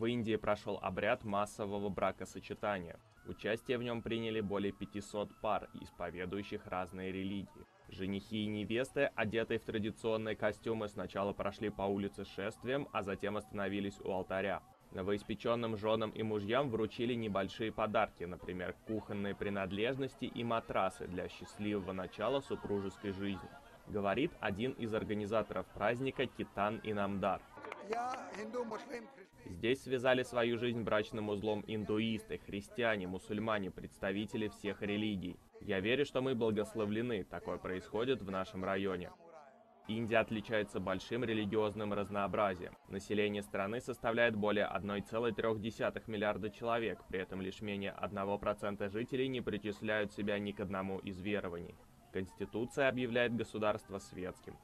В Индии прошел обряд массового бракосочетания. Участие в нем приняли более 500 пар, исповедующих разные религии. Женихи и невесты, одетые в традиционные костюмы, сначала прошли по улице шествием, а затем остановились у алтаря. Новоиспеченным женам и мужьям вручили небольшие подарки, например, кухонные принадлежности и матрасы для счастливого начала супружеской жизни. Говорит один из организаторов праздника Китан Инамдар. Здесь связали свою жизнь брачным узлом индуисты, христиане, мусульмане, представители всех религий. Я верю, что мы благословлены, такое происходит в нашем районе. Индия отличается большим религиозным разнообразием. Население страны составляет более 1,3 миллиарда человек, при этом лишь менее 1% жителей не причисляют себя ни к одному из верований. Конституция объявляет государство светским.